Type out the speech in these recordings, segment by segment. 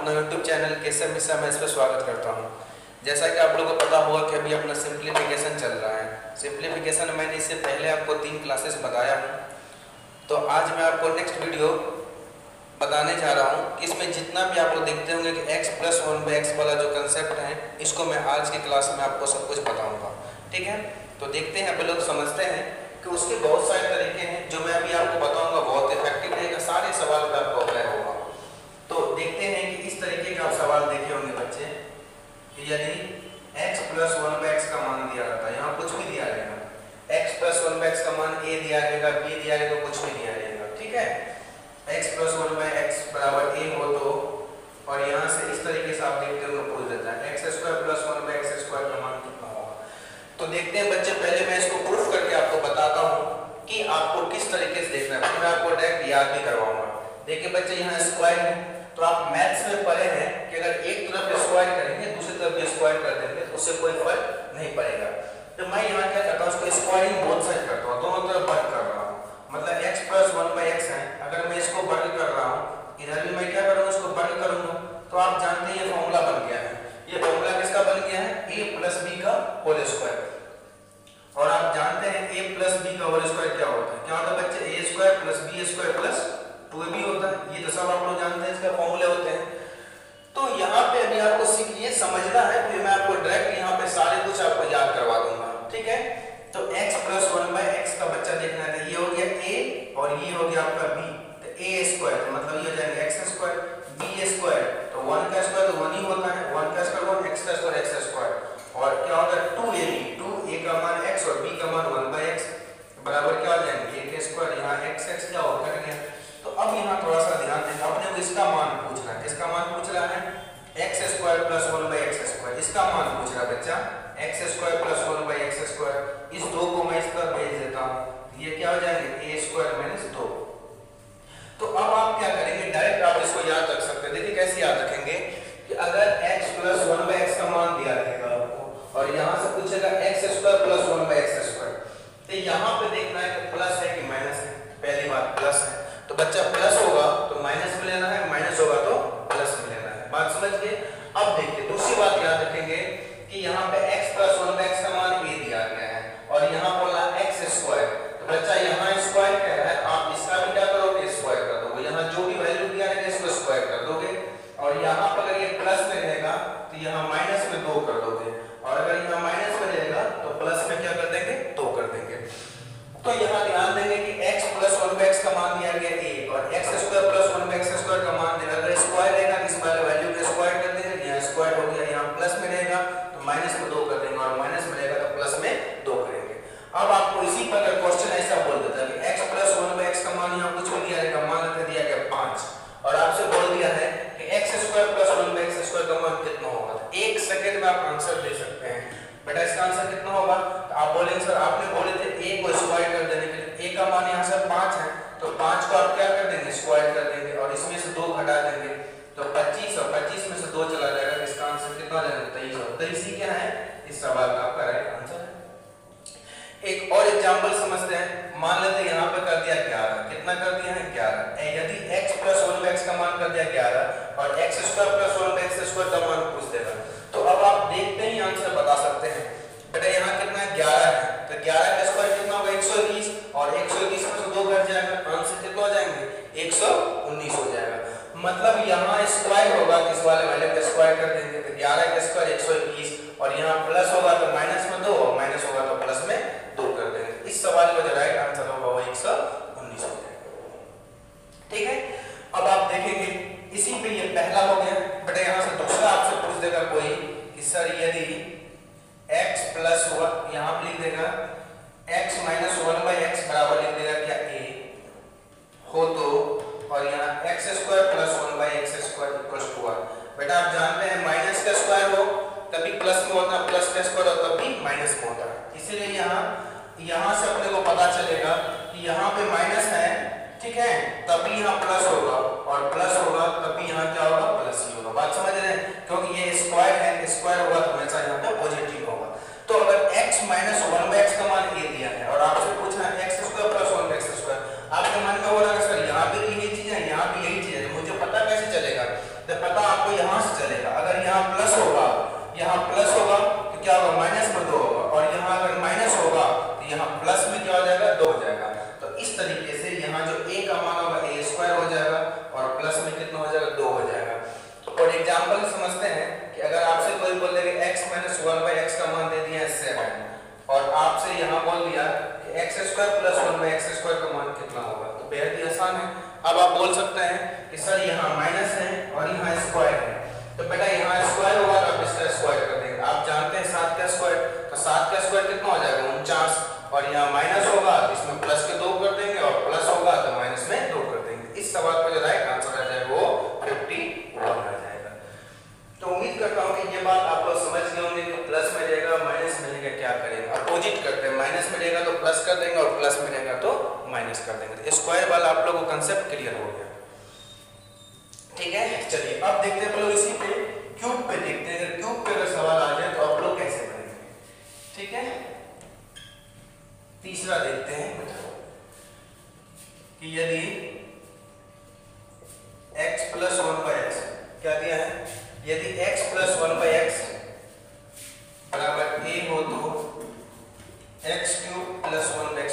अपना YouTube channel केसर मिश्रा में इस पर स्वागत करता हूं। जैसा कि आप लोगों को पता होगा कि अभी अपना सिंप्लीफिकेशन चल रहा है। सिंप्लीफिकेशन मैंने इससे पहले आपको 3 क्लासेस बताया हूं, तो आज मैं आपको नेक्स्ट वीडियो बताने जा रहा हूं कि इसमें जितना भी आप लोग देखते होंगे कि x + 1/x वाला जो कंसेप्ट है, इसको मैं आज की क्लास में आपको सब कुछ बताऊँगा। ठीक है, तो देखते हैं, आप लोग समझते हैं कि उसके बहुत सारे तरीके हैं जो मैं अभी आपको बताऊंगा, बहुत इफेक्टिव रहेगा, सारे सवाल पर आपको अप्लाई होगा। तो देखते हैं कि इस तरीके के आप सवाल देखे होंगे बच्चे, यदि x + 1/x का मान दिया रहता है, यहाँ कुछ भी दिया रहेगा, x + 1/x का मान a दिया रहेगा, b दिया रहेगा, कुछ भी दिया रहेगा। ठीक है, x + 1/x = a हो तो, और यहाँ से इस तरीके से आप देखते हो पूछ देता है x² + 1/x² का मान कितना होगा। तो देखते हैं बच्चे, पहले मैं इसको प्रूफ करके आपको बताता हूँ कि आपको किस तरीके से देखना है, फिर मैं आपको डायरेक्ट याद भी करवाऊंगा। देखिए बच्चे, यहाँ स्क्वायर है, तो आप मैथ्स में पढ़े हैं कि अगर एक तरफ स्क्वायर करेंगे दूसरी तरफ भी स्क्वायर कर देंगे तो उससे कोई फर्क नहीं पड़ेगा। तो मैं यहाँ क्या करता हूँ, उसको स्क्वायरिंग बोथ साइड करता हूँ, दोनों तरफ वर्ग कर रहा हूँ। मतलब x + 1/x है, अगर मैं इसको वर्ग कर रहा हूँ, इधर भी मैं क्या करूँगा, इसको वर्ग करूँगा, तो आप जानते हैं ये फॉर्मूला बन गया है। ये फॉर्मूला किसका बन गया है, a + b का होल स्क्वायर। और आप जानते हैं a + b का होल स्क्वायर क्या होता है, क्या होता है बच्चे, a² + b² + 2ab होता है। ये तो सब आप लोग जानते हैं, इसका फॉर्मूले होते हैं। तो यहाँ पे अभी आपको सीख ये समझना है, फिर मैं आपको डायरेक्ट यहाँ पे सारे कुछ आपको याद करवा दूंगा। ठीक है, तो x + 1/x का बच्चा देखना है, ये हो गया a और ये हो गया आपका b, तो a² मतलब ये हो जाएगा x², b² तो 1 का स्क्वायर तो 1 ही होता है, 1 का स्क्वायर 1, x² और क्या होगा 2ab, 2a का मान x और b का मान 1/x बराबर क्या हो जाएंगे, a² यहाँ x क्या होगा, कट गया। तो अब यहाँ थोड़ा सा ध्यान देना, अपने को इसका मान पूछना है। किसका मान पूछ रहा है, x² + 1/x², इसका मान पूछ रहा है बच्चा, x² + 1/x²। इस 2 को मैं इस तरफ भेज देता हूँ, ये क्या हो जाएंगे, a² - 2। तो अब आप क्या करेंगे, डायरेक्ट आप इसको याद रख सकते हैं। देखिए कैसे याद रखेंगे कि अगर x + 1/x का मान दिया रहेगा आपको और यहाँ से पूछेगा x² + 1/x², तो यहाँ पे देखना है कि प्लस है कि माइनस है। पहली बात प्लस है, तो बच्चा प्लस होगा तो माइनस में लेना है, माइनस होगा तो प्लस में लेना है। बात समझ गए। अब देखिए दूसरी बात याद रखेंगे कि यहाँ पे x + 1/x का मान a दिया गया है और यहाँ बोला x², तो बच्चा यहाँ स्क्वायर कह रहा है, आप इसका भी क्या करोगे, स्क्वायर कर दोगे। यहाँ जो भी वैल्यू दिया रहेगा इसको स्क्वायर कर दोगे, और यहाँ पर अगर ये प्लस में रहेगा तो यहाँ माइनस में 2 कर दोगे, और अगर यहाँ माइनस में रहेगा तो प्लस में क्या कर देंगे, 2 कर देंगे। तो यहाँ ध्यान देंगे कि x + 1/x का मान दिया गया a और x² + 1/x² का मान देगा, अगर स्क्वायर रहेगा इस वाले वैल्यू को स्क्वायर कर देंगे, यहाँ स्क्वायर हो गया, यहाँ प्लस में रहेगा तो माइनस में 2 कर देंगे, और माइनस में रहेगा तो प्लस में 2 करेंगे। अब आपको इसी पर अगर क्वेश्चन ऐसा बोल देता है कि x + 1/x का मान यहाँ कुछ भी दिया रहेगा, मान लेते दिया गया 5, और आपसे बोल दिया है कि x² + 1/x² का मान कितना होगा, तो 1 सेकंड में आप आंसर दे सकते हैं। बेटा इसका आंसर कितना होगा, तो आप बोलेंगे सर आपने बोले थे a को स्क्वायर कर देने के लिए, a का मान यहाँ से 5 है, तो 5 को आप क्या कर देंगे, स्क्वायर कर देंगे, और इसमें से 2 घटा देंगे तो 25, और 25 में से 2 चला जाएगा, इसका आंसर कितना आ जाएगा, 23। और 23 ही क्या है, इस सवाल का आपका राइट आंसर है। एक और एग्जांपल समझते हैं। मान लेते हैं यहाँ पे कर दिया 11, कितना कर दिया है 11। यदि x + 1/x का मान कर दिया 11 और x² + 1/x² का मान पूछ देगा, तो अब आप देखते ही आंसर बता सकते हैं। बेटा यहाँ कितना है, 11 है, तो 11 का स्क्वायर कितना होगा, 120, और 120 में से 2 घट जाएगा, आंसर कितना हो जाएंगे, 119 हो जाएगा। मतलब यहाँ स्क्वायर होगा, इस वाले वैल्यू का स्क्वायर कर देंगे, तो 11 का स्क्वायर 120, और यहाँ प्लस होगा तो माइनस में 2, और माइनस होगा तो प्लस में 2 कर देंगे। इस सवाल का जो राइट आंसर होगा वो 119 हो जाएगा। ठीक है, अब आप देखेंगे इसी पे ये पहला हो गया। बेटा यहाँ से दूसरा आपसे पूछ देगा कोई कि सर यदि x + 1, यहाँ पे लिख देगा x - 1/x बराबर लिख देगा क्या a हो तो, और यहाँ x² + 1/x² = 1। बेटा आप जानते हैं माइनस का स्क्वायर हो तभी प्लस में होता है, प्लस का स्क्वायर हो तभी माइनस में होता है। इसीलिए यहाँ से अपने को पता चलेगा कि यहाँ पे माइनस है, ठीक है, तभी यहाँ प्लस होगा, और प्लस होगा तभी यहाँ क्या होगा, प्लस ही होगा। बात समझ रहे हैं, क्योंकि ये स्क्वायर है, स्क्वायर होगा तो हमेशा यहाँ पे पॉजिटिव होगा। तो अगर x - 1/x का मान a दिया है और आपसे पूछना है x² + 1/x², आपके मन में हो रहा है सर यहाँ भी यही चीज है, यहाँ भी यही चीज है, तो मुझे पता कैसे चलेगा, तो पता आपको प्लस में क्या हो जाएगा 2 हो जाएगा। तो इस तरीके से यहाँ जो a का मान होगा a स्क्वायर हो जाएगा और प्लस में कितना हो जाएगा 2 हो जाएगा। और एग्जांपल समझते हैं कि अगर आपसे कोई बोले कि x - 1/x का मान दे दिया है 7 और आपसे यहाँ बोल दिया कि x² + 1/x² का मान कितना होगा, तो बेहद ही आसान है। अब आप बोल सकते हैं कि सर यहाँ माइनस है और यहाँ स्क्वायर है, तो बेटा यहाँ स्क्वायर होगा तो आप इसका स्क्वायर कर देंगे। आप जानते हैं 7 का स्क्वायर, तो 7 का स्क्वायर कितना हो जाएगा 49, और यहाँ माइनस होगा तो इसमें प्लस के 2 कर देंगे और प्लस होगा तो माइनस में 2 कर देंगे। इस सवाल का जो राइट आंसर आ जाएगा वो 51 आ जाएगा। तो उम्मीद करता हूँ कि ये बात आप लोग समझ गए होंगे कि प्लस में रहेगा माइनस में रहेगा क्या करेंगे, अपोजिट करते हैं, माइनस में रहेगा तो प्लस कर देंगे और प्लस में रहेगा तो माइनस कर देंगे। तो स्क्वायर वाला आप लोगों को कंसेप्ट क्लियर हो गया, ठीक है। चलिए अब देखते हैं लोग इसी पे क्यूब पे देखते हैं। अगर क्यूब पे अगर सवाल आ जाए तो आप लोग कैसे करेंगे, ठीक है। तीसरा देखते हैं कि यदि x + 1/x क्या दिया है, यदि x + 1/x बराबर a हो तो x³ + 1x।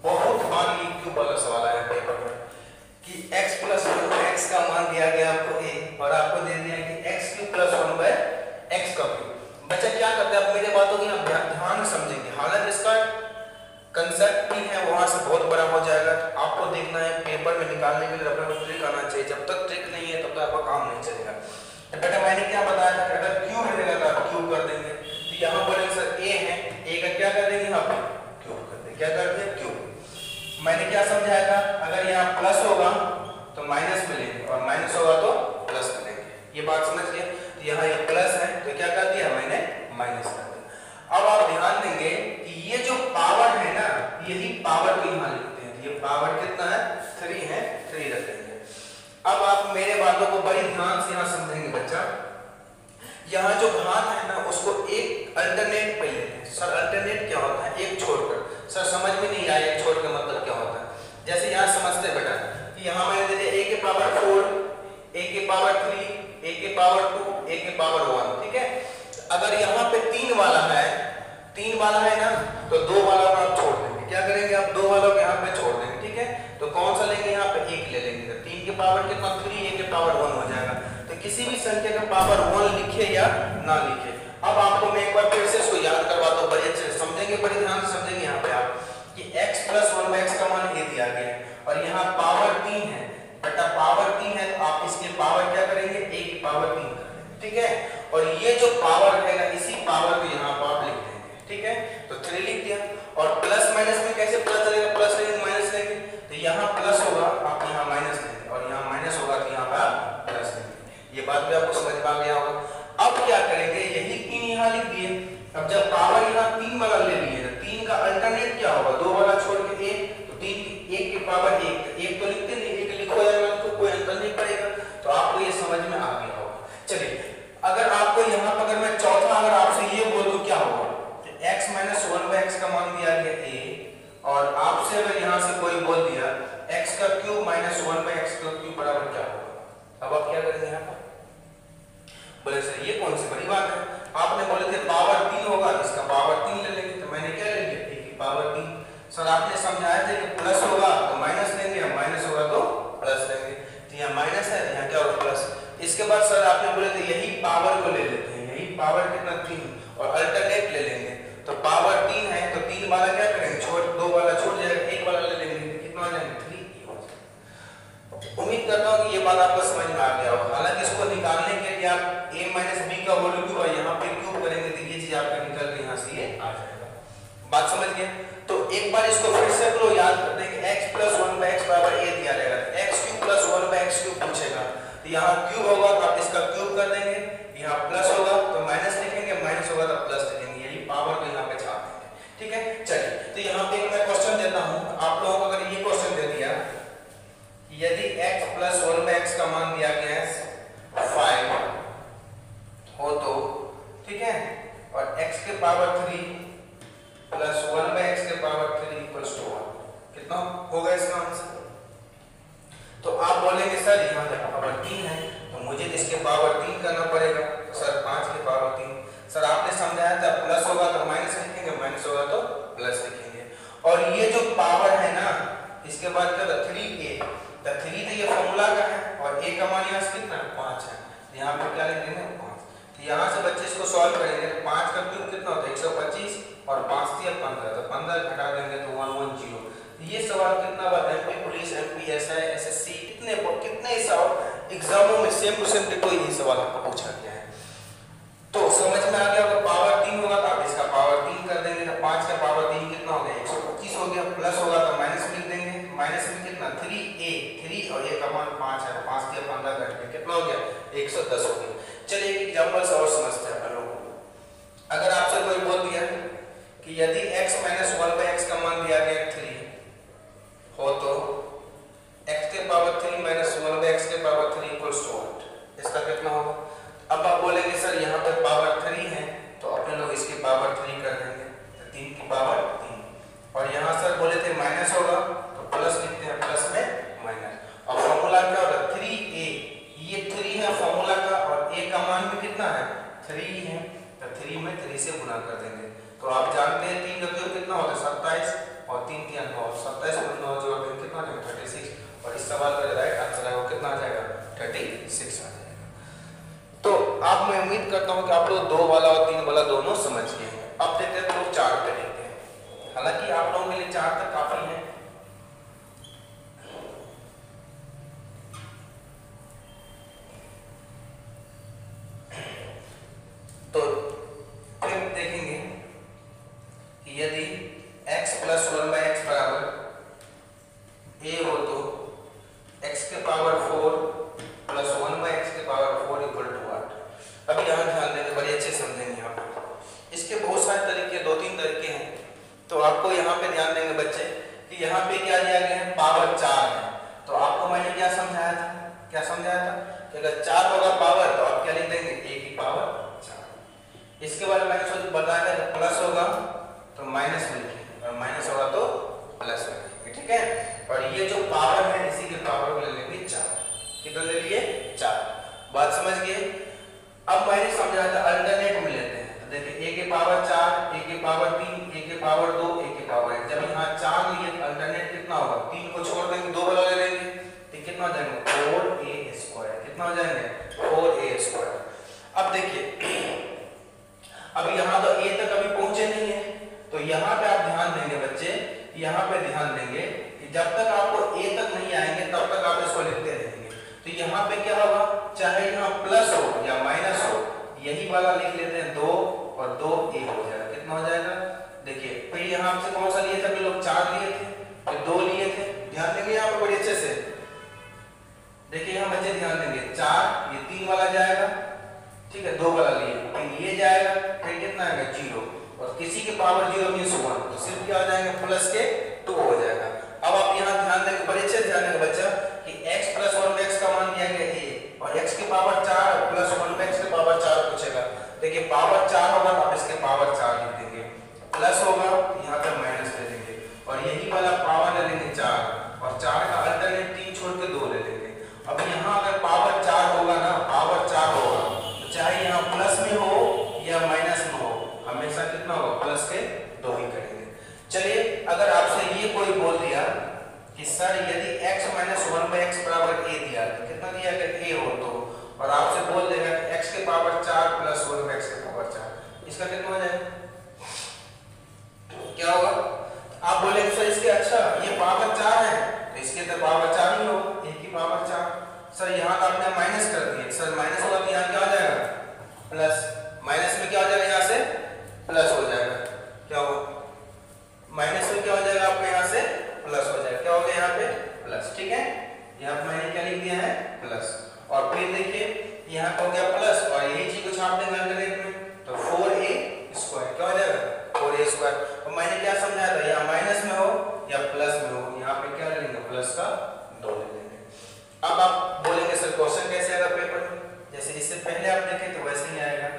बहुत बार ये क्यूब वाला सवाल आया पेपर में कि x + 1/x का मान दिया गया आपको a और आपको दे दिया कि x³ + 1/x का क्यूब। बच्चा क्या करते हैं, आप मेरे बातों की आप ध्यान समझेंगे, हालांकि इसका कंसेप्ट भी है वहां से बहुत बड़ा हो जाएगा। आपको देखना है पेपर में निकालने के लिए अपने को ट्रिक आना चाहिए, जब तक ट्रिक नहीं है तब तक आपका काम नहीं चलेगा। तो बेटा मैंने क्या बताया था कि अगर क्यूब रहेगा तो आप क्यूब कर देंगे, तो यहाँ बोलेंगे सर a है, a का क्या कर देंगे यहाँ पे क्यूब कर देंगे, क्या कर देंगे क्यूब। मैंने क्या समझाया था, अगर यहाँ प्लस होगा तो माइनस मिलेंगे और माइनस होगा तो प्लस मिलेंगे, ये बात समझ गए। तो यहाँ ये प्लस है तो क्या कर दिया मैंने माइनस कर दिया। अब आप ध्यान देंगे कि ये जो पावर है ना, यही पावर को यहाँ लिखते हैं, ये पावर कितना है 3 है, 3 रख देंगे। अब आप मेरे बातों को बड़ी ध्यान से यहाँ समझेंगे बच्चा, यहाँ जो घात है ना उसको एक अल्टरनेट पे लेते हैं। सर अल्टरनेट क्या होता है, एक छोड़कर, सर समझ में नहीं आया एक छोड़ के मतलब क्या होता है। जैसे यहाँ समझते हैं बेटा कि यहाँ मैंने दे दिया a के पावर 4, a के पावर 3, a के पावर 2, a के पावर 1, ठीक है। अगर यहाँ पे 3 वाला है, 3 वाला है ना, तो 2 वाला को आप छोड़ देंगे, क्या करेंगे आप 2 वालों को यहाँ पे छोड़ देंगे, ठीक है। तो कौन सा लेंगे यहाँ पे 1 ले लेंगे, तो 3 के पावर कितना 3, a के पावर 1 हो जाएगा। तो किसी भी संख्या का पावर 1 लिखे या ना लिखे। अब आपको मैं एक बार फिर से इसको याद करवाता हूँ, बड़े अच्छे समझेंगे, बड़े ध्यान से समझेंगे यहाँ पे आप कि x + 1/x का मान a दिया गया है और यहाँ पावर 3 है, बेटा पावर 3 है तो आप इसके पावर क्या करेंगे a की पावर 3 करेंगे, ठीक है। और ये जो पावर रहेगा इसी पावर को यहाँ पर आप लिख देंगे, ठीक है। तो 3 लिख दिया। और प्लस माइनस में कैसे प्लस चलेगा, प्लस लेंगे माइनस लेंगे, तो यहाँ प्लस होगा आप यहाँ माइनस लेंगे और यहाँ माइनस होगा तो यहाँ पर आप प्लस लेंगे। ये बात भी आपको समझ में आ गया होगा। अब क्या करेंगे, यही 3 यहाँ लिख दिए। अब जब पावर यहाँ 3 वाला ले लिए तो 3 का अल्टरनेट क्या होगा, 2 वाला छोड़ के 1, तो 3 1 की पावर 1 तो लिखते नहीं, 1 लिखो या तो कोई अंतर नहीं पड़ेगा। तो आपको ये समझ में आ गया होगा। चलिए अगर आपको यहाँ पर अगर मैं चौथा अगर आपसे ये बोलूं क्या होगा, x - 1/x का मान दिया गया a और आपसे अगर यहाँ से कोई बोल दिया x का क्यूब - 1/x का क्यूब बराबर क्या होगा, अब आप क्या करेंगे यहाँ पर, बोले सर ये कौन सी बड़ी बात है, आपने बोले थे पावर 3 होगा इसका पावर 3 ले लेंगे, तो मैंने क्या ले लिया a की पावर 3। सर आपने समझाया था कि प्लस होगा तो माइनस लेंगे, माइनस होगा तो प्लस लेंगे, तो यहाँ माइनस है यहाँ क्या होगा प्लस। इसके बाद सर आपने बोले थे यही पावर को ले लेते हैं, यही पावर कितना 3 और अल्टरनेट ले लेंगे, तो पावर 3 है तो 3 वाला क्या करेंगे छोड़, 2 वाला छोड़ जाएगा, 1 वाला ले लेंगे, कितना हो जाएगा 3। उम्मीद करता हूँ कि ये बात आपको समझ में आ गया होगा। हालांकि इसको निकालने के लिए आप a - b का होल क्यूब और यहाँ पे क्यूब करेंगे तो ये चीज आपका निकल के यहाँ से ये आ जाएगा। बात समझ गए। तो एक बार इसको फिर से लोग याद करते हैं कि x + 1/x बराबर a दिया रहेगा, x³ + 1/x³ पूछेगा, तो यहाँ क्यूब होगा तो आप इसका क्यूब कर देंगे, यहाँ प्लस होगा तो माइनस लिखेंगे, माइनस होगा तो प्लस लिखेंगे, यही पावर को यहाँ पे छाप देंगे, ठीक है। चलिए तो यहाँ पे मैं क्वेश्चन देता हूँ आप लोगों को, अगर ये क्वेश्चन दे दिया यदि x + 1/x का मान दिया गया है 5 हो तो, ठीक है, और x के पावर 3 + 1/x के पावर 3 = 1, कितना होगा इसका आंसर। तो आप बोलेंगे सर यहाँ पे पावर 3 है तो मुझे इसके पावर 3 करना पड़ेगा, तो सर 5 के पावर 3। सर आपने समझाया था प्लस होगा तो माइनस लिखेंगे, माइनस होगा तो प्लस लिखेंगे। और ये जो पावर है ना, इसके बाद क्या था 3a, तो 3 तो ये फॉर्मूला का है और a का मान यहाँ से कितना 5 है, तो यहाँ पे क्या लिख देंगे 5। तो यहाँ से बच्चे इसको सॉल्व करेंगे, 5 का क्यूब कितना होता है 125 और 5 दिया 15, तो 15 घटा देंगे तो 110। ये सवाल कितना बार MP police, MP SI, SSC कितने एग्जामों में सेम टू सेम डिटो यही सवाल आपको पूछा गया है। तो समझ में आ गया, अगर पावर 3 होगा तो आप इसका पावर 3 कर देंगे, तो 5 का पावर 3 कितना हो गया 125 हो गया, प्लस होगा तो माइनस लिख देंगे, माइनस में कितना 3a, 3 और a का मान 5 है, 5 दिया 15 करके कितना हो गया 110 हो गया। चलिए एक एग्जांपल से और समझते हैं अपन लोग। अगर आपसे कोई बोल दिया कि यदि x - 1/x का मान दिया गया 3 हो तो x के पावर 3 - 1/x के पावर 3 इक्वल्स टू व्हाट, इसका कितना होगा। अब आप बोलेंगे सर यहाँ पे पावर 3 है तो अपने लोग इसकी पावर 3 कर देंगे, तो 3 की पावर 3, और यहाँ सर बोले थे माइनस होगा तो प्लस लिखते हैं, प्लस में माइनस, और फॉर्मूला क्या होगा 3a, ये 3 है फॉर्मूला का और a का मान भी कितना है 3 है, तो 3 में 3 से गुना कर देंगे। तो आप जानते हैं 3 का क्यूब कितना होता है 27 और 3 3 9, 27 और 9 जोड़ देंगे कितना आ जाएगा 36, और इस सवाल का राइट आंसर है वो कितना आ जाएगा 36 आ जाएगा। तो आप मैं उम्मीद करता हूं कि आप लोग 2 वाला और 3 वाला दोनों समझ गए हैं। अब देखते हैं लोग 4 पे देखते हैं, हालांकि आप लोगों के लिए 4 तक काफी है। तो फिर देखेंगे कि यदि x + 1/x बराबर a हो तो x के पावर 4 + 1/x के पावर 4 इक्वल टू व्हाट। अब यहाँ ध्यान देंगे, बड़े अच्छे समझेंगे यहाँ पे। इसके बहुत सारे तरीके, 2-3 तरीके हैं, तो आपको यहाँ पे ध्यान देंगे बच्चे कि यहाँ पे क्या दिया गया है पावर 4 है। तो आपको मैंने क्या समझाया था कि अगर 4 होगा पावर तो आप क्या लिख देंगे a की पावर 4। इसके बाद मैंने सोच बताया था कि प्लस होगा तो माइनस लिखेंगे और माइनस होगा तो प्लस लिखेंगे, ठीक है। और ये जो पावर है इसी के पावर को ले लेंगे 4, कितना ले लिए 4, बात समझ गए। अब मैंने समझाया था अल्टरनेट में लेते हैं, तो देखिए a के पावर 4, a के पावर 3, a के पावर 2, a के पावर 1, जब यहाँ 4 लिए तो अल्टरनेट कितना होगा 3 को छोड़ देंगे 2 वाला ले लेंगे, तो कितना हो जाएगा 4a², कितना हो जाएंगे 4a²। अब देखिए अब यहाँ तो a तक अभी पहुंचे नहीं है, तो यहाँ पे आप ध्यान देंगे बच्चे, यहाँ पे ध्यान देंगे कि जब तक आपको a तक नहीं आएंगे तब तक आप इसको लिखते रहेंगे। तो यहाँ पे क्या होगा, चाहे यहाँ प्लस हो या माइनस हो, यही वाला लिख लेते हैं 2 और 2a हो जाएगा, कितना हो जाएगा। देखिए फिर यहाँ आपसे कौन सा लिए थे, अभी लोग 4 लिए थे फिर 2 लिए थे, ध्यान देंगे यहाँ पे बड़े अच्छे से। देखिए यहाँ बच्चे ध्यान देंगे 4, ये 3 वाला जाएगा, ठीक है, 2 वाला लिए, फिर ये जाएगा, फिर कितना आएगा 0, और किसी के पावर 0 मींस 1, तो सिर्फ क्या आ जाएगा प्लस के 2 हो जाएगा। अब आप यहाँ ध्यान देंगे, बड़े अच्छे ध्यान देंगे बच्चा कि x + 1/x का मान दिया गया a और x की पावर 4 + 1/x की पावर 4 पूछेगा। देखिए पावर 4 होगा तो आप इसके पावर 4 लिख देंगे, प्लस होगा यहाँ पे माइनस ले देंगे, और यही वाला पावर ले लेंगे 4 और 4 का अल्टरनेट 3 छोड़ के 2 ले लेंगे। अब यहाँ अगर पावर 4 होगा ना, पावर 4 होगा तो चाहे यहाँ प्लस में हो या माइनस में हो, हमेशा कितना होगा प्लस के 2 ही करेंगे। चलिए अगर आपसे ये कोई बोल दिया कि सर यदि x - 1/x बराबर a दिया, तो कितना दिया गया a हो तो, और आपसे बोल देगा कि x के पावर 4 + 1/x के पावर 4, इसका कितना हो जाएगा, क्या होगा। आप बोलेंगे सर इसके अच्छा ये पावर 4 है तो इसके तो पावर 4 ही हो, a की पावर 4। सर यहाँ का आपने माइनस कर दिया, सर माइनस होगा तो यहाँ क्या हो जाएगा प्लस, माइनस में क्या हो जाएगा यहाँ से प्लस हो जाएगा, क्या होगा माइनस में क्या हो जाएगा आपके यहाँ से प्लस हो जाएगा, क्या हो गया यहाँ पे प्लस, ठीक है। यहाँ पे मैंने क्या लिख दिया है प्लस, और फिर देखिए यहाँ पे हो गया प्लस और यही चीज को छाप देंगे अल्टरनेट में, तो 4a² क्या हो जाएगा 4a²। और मैंने क्या समझाया था, यहाँ माइनस में हो या प्लस में हो, यहाँ पे क्या ले लेंगे प्लस का 2 ले लेंगे। अब आप बोलेंगे सर क्वेश्चन कैसे आएगा पेपर में, जैसे इससे पहले आप देखें तो वैसे ही आएगा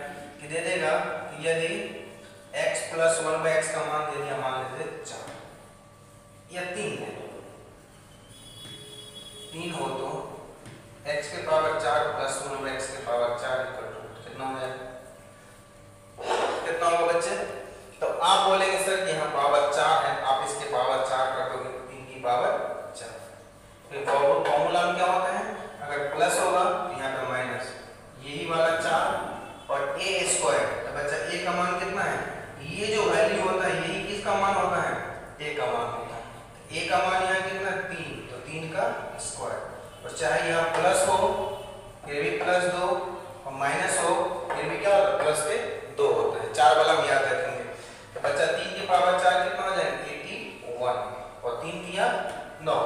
कि दे देगा कि यदि x + 1/x का मान दे दिया, मान लेते 4 या 3 है, 3 हो तो x के पावर 4 + 1/x के पावर 4 इक्वल टू कितना हो जाएगा, कितना होगा बच्चे। तो आप बोलेंगे सर यहाँ पावर 4 है, आप इसके ए का मान यहाँ कितना 3, तो 3 का स्क्वायर, और चाहे यहाँ प्लस हो फिर भी प्लस 2 और माइनस हो फिर भी क्या होता है प्लस के 2 होता है। 4 वाला हम याद रखेंगे। तो बच्चा 3 की पावर 4 कितना हो जाएगा 81, और 3 किया 9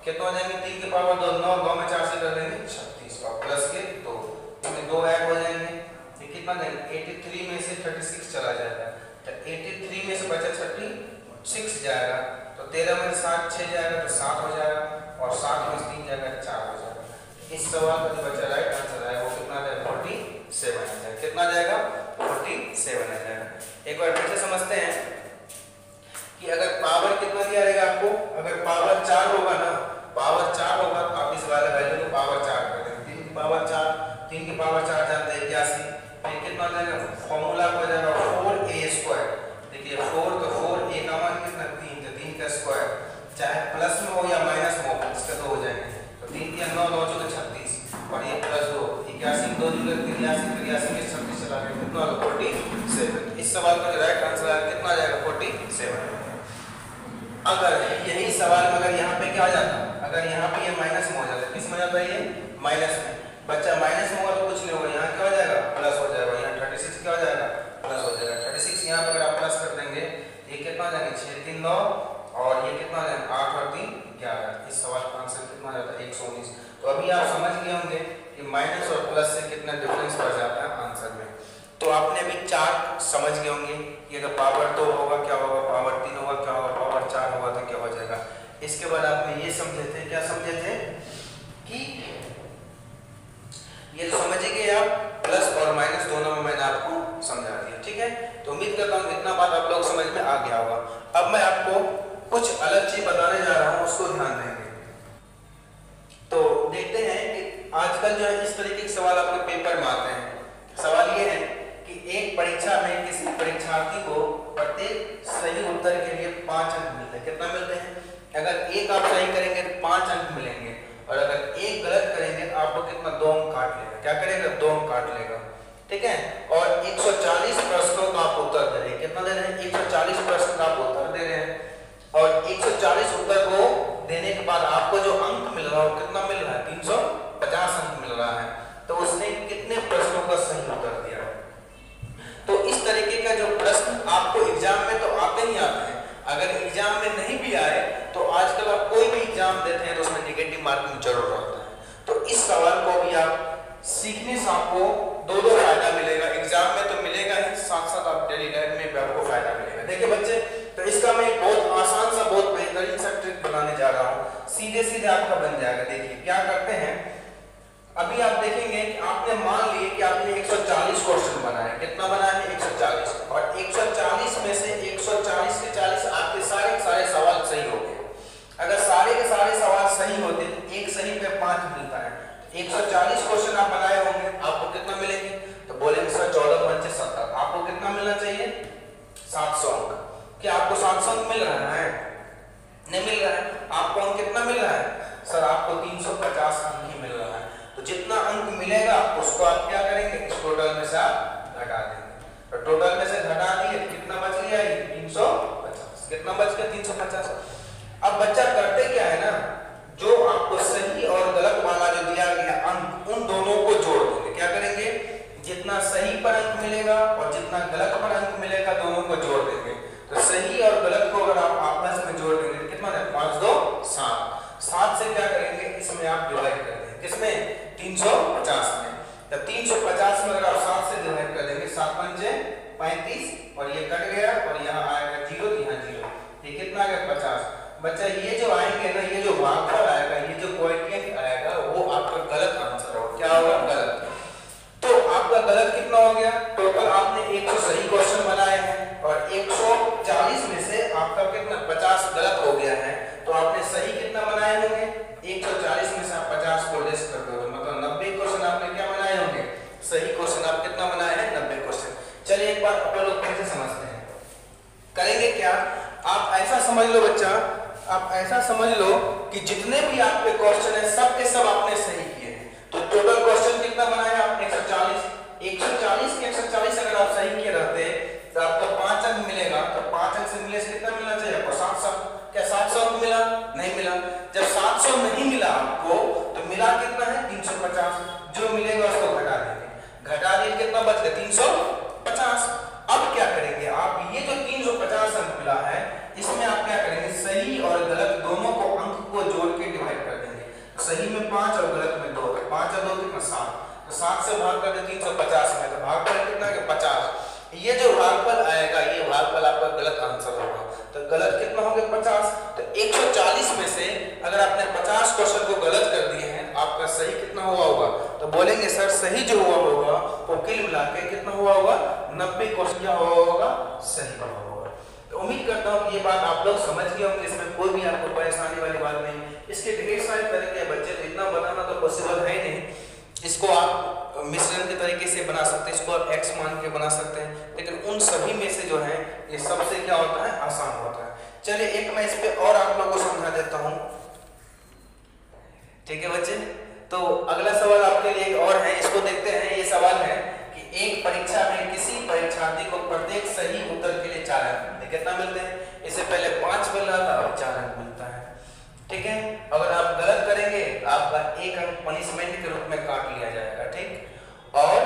कितना हो जाएंगे 3 की पावर 2 9, 9 में 4 से कर देंगे 36, और प्लस के 2 इसमें 2 ऐड हो जाएंगे, ये कितना देंगे 83 में से 36 चला जाएगा, तो 83 में से बचा 36 जाएगा, तो 13 में 7 6 जाएगा तो 7 हो जाएगा, और 7 में 3 जाएगा 4 हो जाएगा। इस सवाल का जो बचा राइट आंसर है वो कितना आ जाएगा 47 आ जाएगा। कितना आ जाएगा 47 आ जाएगा। एक बार फिर से समझते हैं कि अगर पावर कितना दिया रहेगा आपको, अगर पावर 4 होगा ना, पावर 4 होगा तो आप इस वाले वैल्यू को पावर 4 कर देंगे। 3 की पावर 4, 3 की पावर 4 जानते हैं 81, फिर कितना आ जाएगा फॉर्मूला हो जाएगा 4a²। देखिए 4 तो 4a का मान कितना 3, तो 3 का स्क्वायर, चाहे प्लस में हो या माइनस में हो इसका 2 हो जाएंगे, तो 3 के 9 9 चौके 36, और ये प्लस 2 81 2 जुड़े 83 83 में 36 चला गया, कितना होगा 47। इस सवाल का राइट आंसर है कितना आ जाएगा 47। अगर यही सवाल में अगर यहाँ पे क्या आ जाता, अगर यहाँ पे ये माइनस में हो जाता, किस में जाता है ये माइनस में, बच्चा माइनस में होगा तो कुछ नहीं होगा, यहाँ क्या हो जाएगा प्लस हो जाएगा, यहाँ 36 क्या हो जाएगा प्लस हो जाएगा। 36 यहाँ पर अगर आप प्लस कर देंगे ये कितना हो जाएगा 6 3 9, और ये कितना हो जाएगा 8 और 3 11। इस सवाल का आंसर कितना जाता है 119। तो अभी आप समझ गए होंगे कि माइनस और प्लस से कितना डिफरेंस पड़ जाता है आंसर में। तो आपने अभी 4 समझ गए होंगे कि अगर पावर 2 होगा क्या होगा, पावर 3 होगा क्या होगा, पावर 4 होगा तो क्या हो जाएगा। इसके बाद आपने ये समझे थे, क्या समझे थे कि ये तो समझिए आप प्लस और माइनस दोनों में मैंने आपको समझा दिया, ठीक है। तो उम्मीद करता हूँ इतना बात आप लोग समझ में आ गया होगा। अब मैं आपको कुछ अलग चीज बताने जा रहा हूँ, उसको ध्यान देंगे। तो देखते हैं कि आजकल जो है इस तरीके के सवाल आपके पेपर में आते हैं। सवाल ये है कि एक परीक्षा में किसी परीक्षार्थी को प्रत्येक सही उत्तर के लिए 5 अंक मिलते हैं। कितना मिलते हैं? अगर एक आप सही करेंगे तो 5 अंक मिलेंगे, और अगर एक गलत करेंगे तो आपको कितना 2 अंक काट लेगा। क्या करेगा 2 अंक काट लेगा, ठीक है। और 140 प्रश्नों का आप उत्तर दे रहे हैं। कितना दे रहे हैं 140 प्रश्न का आप उत्तर दे रहे हैं, और 140 उत्तर को देने के बाद आपको जो अंक मिल रहा है कितना मिल रहा है 350 अंक मिल रहा है। तो उसने कितने प्रश्नों का सही उत्तर दिया। तो इस तरीके का जो प्रश्न आपको एग्जाम में तो आते ही आते हैं, अगर एग्जाम में नहीं भी आए तो आजकल आप कोई भी एग्जाम देते हैं तो उसमें नेगेटिव मार्किंग जरूर रहता है। तो इस सवाल को भी आप सीखने से आपको दो फायदा मिलेगा, एग्जाम में तो मिलेगा ही, साथ साथ आप डेली लाइफ में भी आपको फायदा मिलेगा। देखिए बच्चे, तो इसका मैं एक बहुत आसान सा बहुत बेहतरीन सा ट्रिक बनाने जा रहा हूँ, सीधे सीधे आपका बन जाएगा। देखिए क्या करते हैं, अभी आप देखेंगे कि आपने मान लिए कि आपने 140 क्वेश्चन बनाए। कितना बनाए हैं 140, और 140 में से 140 के 40 आपके सारे सवाल सही हो गए। अगर सारे के सारे सवाल सही होते तो एक सही पे 5 मिलता है। 140 क्वेश्चन आप बनाए होंगे, आपको कितना मिलेंगे? तो बोलेंगे सर 14 5 70, आपको कितना मिलना चाहिए 700 अंक। क्या आपको 700 अंक मिल रहा है? नहीं मिल रहा है। आपको अंक कितना मिल रहा है? सर आपको 350 अंक ही मिल रहा है। तो जितना अंक मिलेगा उसको आप क्या करेंगे, इस टोटल में से आप घटा देंगे। तो टोटल में से घटा दिए कितना बच गया 350। कितना बच गया 350। अब बच्चा करते क्या है ना, जो आपको सही और गलत वाला जो दिया गया अंक, उन दोनों को जोड़ देंगे। क्या करेंगे, जितना सही पर अंक मिलेगा और जितना गलत पर अंक मिलेगा दोनों को जोड़ देंगे। तो सही और गलत को अगर आप आपस में जोड़ देंगे कितना है 5 2 7। 7 से क्या करेंगे, इसमें आप डिवाइड कर देंगे। किसमें 350 में। तब 350 में अगर आप 7 से डिवाइड कर देंगे, 7 पंचे 35, और ये कट गया और यहाँ आएगा 0, यहाँ 0, ये कितना आ गया 50। बच्चा ये जो आएंगे ना, ये जो भागफल आएगा, ये जो कोएफिशिएंट आएगा, वो आपका गलत आंसर होगा। क्या होगा? गलत। तो आपका गलत कितना हो गया? टोटल आपने 100 सही क्वेश्चन बनाए हैं और 140 में से आपका कितना 50 गलत हो गया है। तो आपने सही कितना बनाए होंगे? 140 में से आप 50 को लेस कर दो, मतलब 90 क्वेश्चन आपने क्या बनाए होंगे? सही क्वेश्चन आप कितना बनाए हैं? 90 क्वेश्चन। चलिए एक बार आप लोग कैसे समझते हैं, करेंगे क्या, आप ऐसा समझ लो बच्चा, आप ऐसा समझ लो कि जितने भी आपके क्वेश्चन है सब के सब आपने सही किए हैं। तो टोटल क्वेश्चन कितना बनाया आपने 140। 140 के 140 अगर आप सही किए रहते तो आपको 5 अंक मिलेगा। तो 5 अंक से मिले से कितना मिलना चाहिए आपको 700। क्या 700 अंक मिला? नहीं मिला। जब 700 नहीं मिला आपको तो मिला कितना है 350, जो मिलेगा उसको घटा देंगे, घटा दिए कितना बच गया 350। अब क्या करेंगे आप, ये जो 350 अंक मिला है इसमें आप क्या करेंगे, सही और गलत दोनों को अंक को जोड़ के डिवाइड कर देंगे। सही में 5 और गलत में 2, 5 और 2 कितना 7, तो 7 से भाग कर दे 350 में, तो भागफल कितना है 50। ये जो भागफल आएगा ये भागफल आपका गलत आंसर होगा, तो गलत कितना हो गया 50। तो 140 में से अगर आपने 50 क्वेश्चन को गलत कर दिए हैं, आपका सही कितना हुआ होगा, तो बोलेंगे सर सही जो हुआ होगा वो कुल मिला के कितना हुआ होगा 90 क्वेश्चन क्या हुआ होगा, सही हुआ होगा। तो उम्मीद करता हूँ कि ये बात आप लोग समझ गए होंगे, इसमें कोई भी आपको परेशानी वाली बात नहीं। इसके ढेर सारे तरीके बच्चे, तो इतना बनाना तो पॉसिबल है ही नहीं। इसको आप मिश्रण के तरीके से बना सकते हैं, इसको आप x मान के बना सकते हैं, लेकिन उन सभी में से जो है ये सबसे क्या होता है, आसान होता है। चलिए एक मैं इस पे और आप लोगों को समझा देता हूँ, ठीक है बच्चे। तो अगला सवाल आपके लिए और है, इसको देखते हैं। ये सवाल है कि एक परीक्षा में किसी परीक्षार्थी को प्रत्येक सही उत्तर के लिए 4 अंक मिलते, कितना मिलते हैं, इससे पहले 5 मिल रहा था, अब 4 अंक मिलता है, ठीक है। अगर आप गलत करेंगे आपका 1 अंक पनिशमेंट के रूप में काट लिया जाएगा, ठीक। और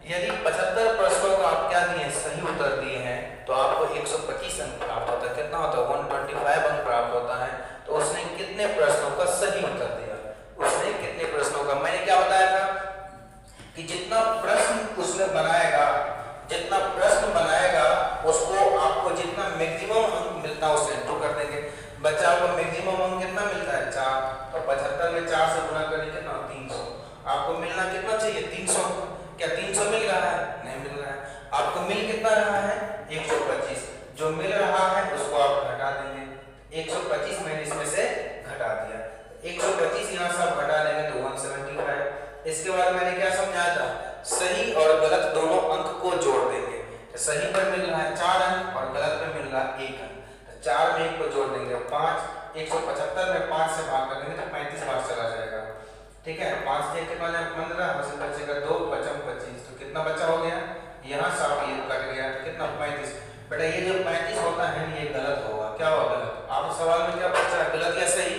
यदि 75 प्रश्नों का आप क्या दिए, सही उत्तर दिए हैं, तो आपको 125 अंक प्राप्त होता है, कितना होता है 125 अंक प्राप्त होता है। तो उसने कितने प्रश्नों का सही उत्तर दिया, उसने कितने प्रश्नों का, मैंने क्या बताया था कि जितना प्रश्न उसने बनाएगा, जितना प्रश्न बनाएगा उसको आपको जितना मैक्सिमम अंक मिलता है उससे इंटू कर देंगे। बच्चा को मैक्सिमम अंक कितना मिलता है 4, तो 75 में 4 से गुना करेंगे कितना 300। आपको मिलना कितना चाहिए 300, क्या 300 मिल रहा है, नहीं मिल रहा है। आपको मिल कितना रहा है 125, जो मिल रहा है उसको आप घटा देंगे, 125 मैंने इसमें से घटा दिया, 125 यहाँ से आप घटा देंगे तो 175। इसके बाद मैंने क्या समझाया था, सही और गलत दोनों अंक को जोड़ देंगे। तो सही पर मिल रहा है 4 अंक और गलत में मिल रहा है 1 अंक, 4 में 1 को जोड़ देंगे 5, 175 में 5 से भाग कर देंगे तो 35 बार चला जाएगा, ठीक है। 5 से कितना 15 बचेगा 2, बचा 25, तो कितना बचा हो गया, यहाँ से आप ये कट गया तो कितना 35। बेटा ये जो 35 होता है ये गलत होगा, क्या होगा गलत। आप सवाल में क्या पूछा है, गलत या सही,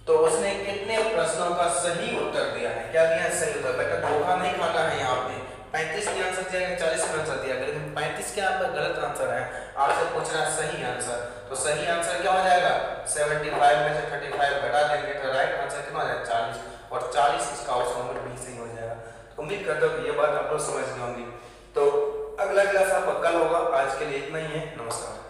तो उसने कितने प्रश्नों का सही उत्तर दिया है, क्या दिया है सही उत्तर। बेटा धोखा नहीं खाना है, यहाँ पे 35 के आंसर दिया, 40 का आंसर दिया, लेकिन 35 के आपका गलत आंसर है, आपसे पूछ रहा है सही आंसर। तो सही आंसर क्या हो जाएगा 75 में से 35 घटा देंगे तो राइट आंसर कितना हो जाएगा 40, और 40 इसका ऑप्शन नंबर बी सही हो जाएगा। उम्मीद करता हूँ कि ये बात आप लोग समझ गए होंगे। तो अगला क्लास आपका कल होगा, आज के लिए इतना ही है, नमस्कार।